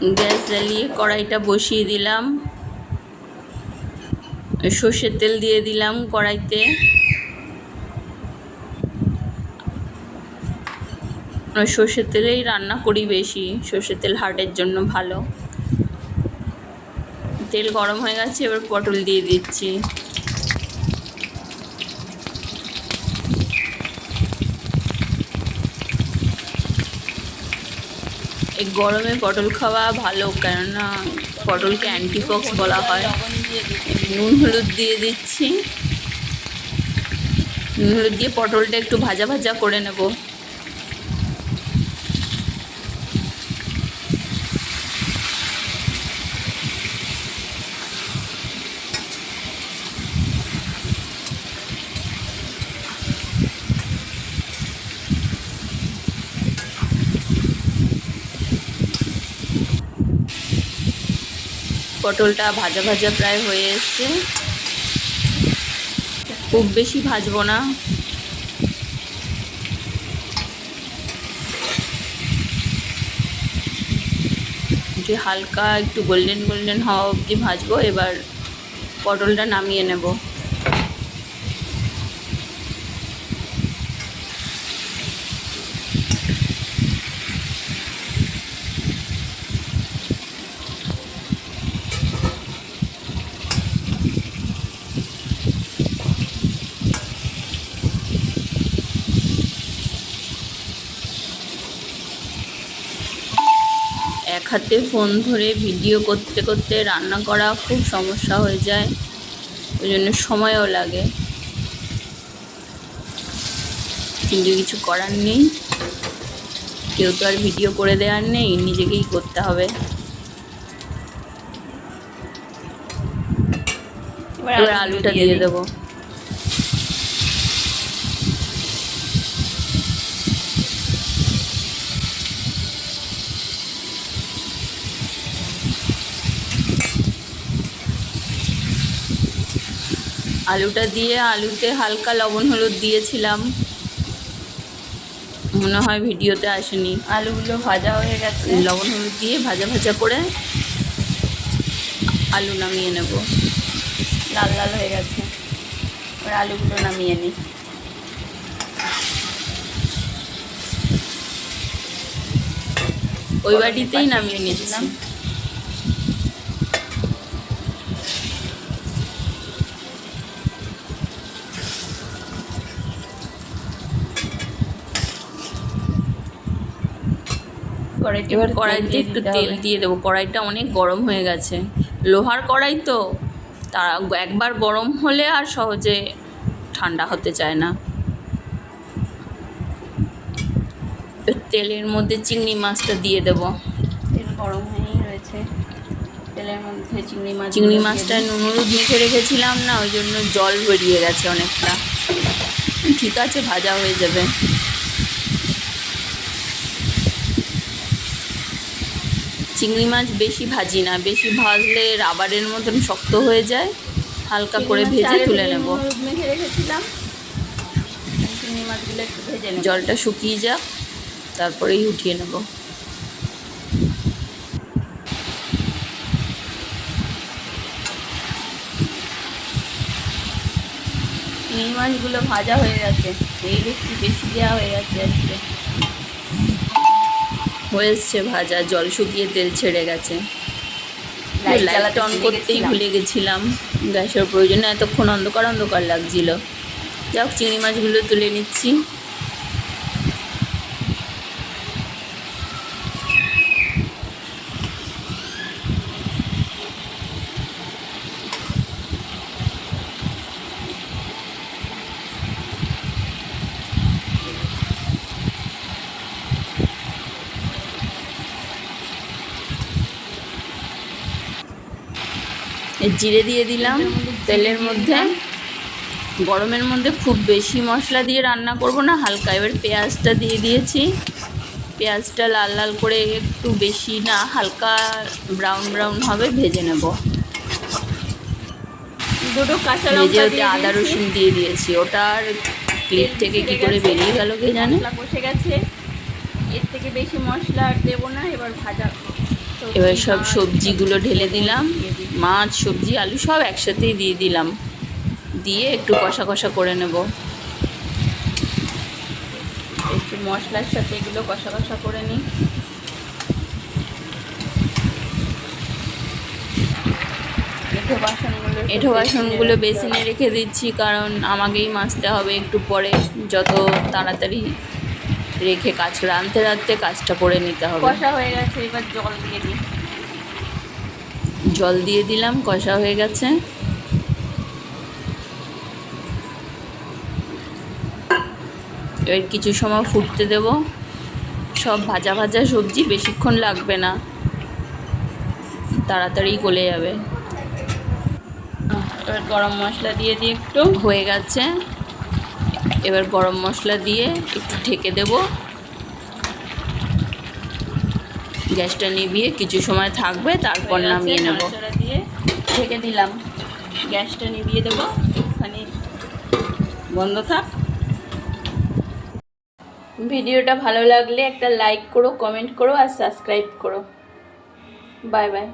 Gas জ্বালিয়ে কড়াইটা বসিয়ে দিলাম, সর্ষের তেল দিয়ে দিলাম কড়াইতে। সর্ষের তেলেই রান্না করি বেশি, সর্ষের তেল হার্টের জন্য ভালো। তেল গরম হয়ে গেছে, এবার পটল দিয়ে দিচ্ছি। এই গরমে পটল খাওয়া ভালো, কেননা পটলকে অ্যান্টিপক্স বলা হয়। নুন হলুদ দিয়ে দিচ্ছি। নুন হলুদ দিয়ে পটলটা একটু ভাজা ভাজা করে নেব। পটলটা ভাজা ভাজা প্রায় হয়ে এসছে, খুব বেশি ভাজবো না। যে হালকা একটু গোল্ডেন গোল্ডেন হওয়া অবধি ভাজবো। এবার পটলটা নামিয়ে নেব। এক হাতে ফোন ধরে ভিডিও করতে করতে রান্না করা খুব সমস্যা হয়ে যায়, ওই জন্য সময়ও লাগে, কিন্তু কিছু করার নেই। কেউ তো আর ভিডিও করে দেওয়ার নেই, নিজেকেই করতে হবে। এবার আলুটা দিয়ে দেবো। আলুটা দিয়ে আলুতে হালকা লবণ হলুদ দিয়েছিলাম, মনে হয় ভিডিওতে আসেনি। আলুগুলো ভাজা হয়ে গেছে, লবণ হলুদ দিয়ে ভাজা ভাজা করে আলু নামিয়ে নেব। লাল লাল হয়ে গেছে, এবার আলুগুলো নামিয়ে নিই। ওই বাটিতেই নামিয়ে নিচ্ছি। এবার কড়াইতে একটু তেল দিয়ে দেবো। কড়াইটা অনেক গরম হয়ে গেছে, লোহার কড়াই তো, তা একবার গরম হলে আর সহজে ঠান্ডা হতে চায় না। তেলের মধ্যে চিংড়ি মাছটা দিয়ে দেবো। তেল গরম হয়েই রয়েছে, তেলের মধ্যে চিংড়ি মাছটা নুন হলুদ মেখে রেখেছিলাম না, ওই জন্য জল বেরিয়ে গেছে অনেকটা। ঠিক আছে, ভাজা হয়ে যাবে। চিংড়ি মাছ বেশি ভাজি না, বেশি ভাজলে রাবারের মতন শক্ত হয়ে যায়। হালকা করে ভেজে তুলে নেব। মেখে রেখেছিলাম, চিংড়ি মাছগুলো একটু ভেজে নেব। জলটা শুকিয়ে যাক, তারপরেই উঠিয়ে নেব। চিংড়ি মাছগুলো ভাজা হয়ে গেছে, তেল একটু বেশি দেওয়া হয়ে গেছে আজকে। হয়েছে ভাজা, জল শুকিয়ে তেল ছেড়ে গেছে। লাইট অন করতেই ভুলে গেছিলাম, গ্যাসের প্রয়োজনে এতক্ষণ অন্ধকার অন্ধকার লাগছিল। যাক, চিংড়ি মাছগুলো তুলে নিচ্ছি। জিরে দিয়ে দিলাম তেলের মধ্যে। গরমের মধ্যে খুব বেশি মশলা দিয়ে রান্না করব না, হালকা। এবার পেঁয়াজটা দিয়ে দিয়েছি। পেঁয়াজটা লাল লাল করে, একটু বেশি না, হালকা ব্রাউন ব্রাউন হবে, ভেজে নেব। দুটো কাঁচা ভেজে লঙ্কা ওতে আদা রসুন দিয়ে দিয়েছি। ওটার ক্লিপ থেকে কি করে বেরিয়ে গেল কে জানে। মশলা কষে গেছে, এর থেকে বেশি মশলা আর দেবো না। এবার ভাজা এবার সব সবজিগুলো ঢেলে দিলাম, মাছ সবজি আলু সব একসাথেই দিয়ে দিলাম, দিয়ে একটু কষা কষা করে নেব। একটু মশলার সাথে এগুলো কষা কষা করে নিই। এঁঠো বাসনগুলো বেসিনে রেখে দিচ্ছি, কারণ আমাকেই মাজতে হবে একটু পরে। যত তাড়াতাড়ি রেখে রাঁধতে রাঁধতে কাজটা করে নিতে হবে। কষা হয়ে গেছে, এবার জল দিয়ে দিই। জল দিয়ে দিলাম, কষা হয়ে গেছে। এবার কিছু সময় ফুটতে দেব। সব ভাজা ভাজা সবজি, বেশিক্ষণ লাগবে না, তাড়াতাড়ি গলে যাবে। এবার গরম মশলা দিয়ে দিই একটু। হয়ে গেছে, এবার গরম মশলা দিয়ে একটু ঢেকে দেব। গ্যাসটা নিভিয়ে কিছু সময় থাকবে, তারপর নামিয়ে নেব। নাড়াচাড়া দিয়ে ঢেকে দিলাম, গ্যাসটা নিভিয়ে দেবো, একটুখানি বন্ধ থাক। ভিডিওটা ভালো লাগলে একটা লাইক করো, কমেন্ট করো আর সাবস্ক্রাইব করো। Bye bye.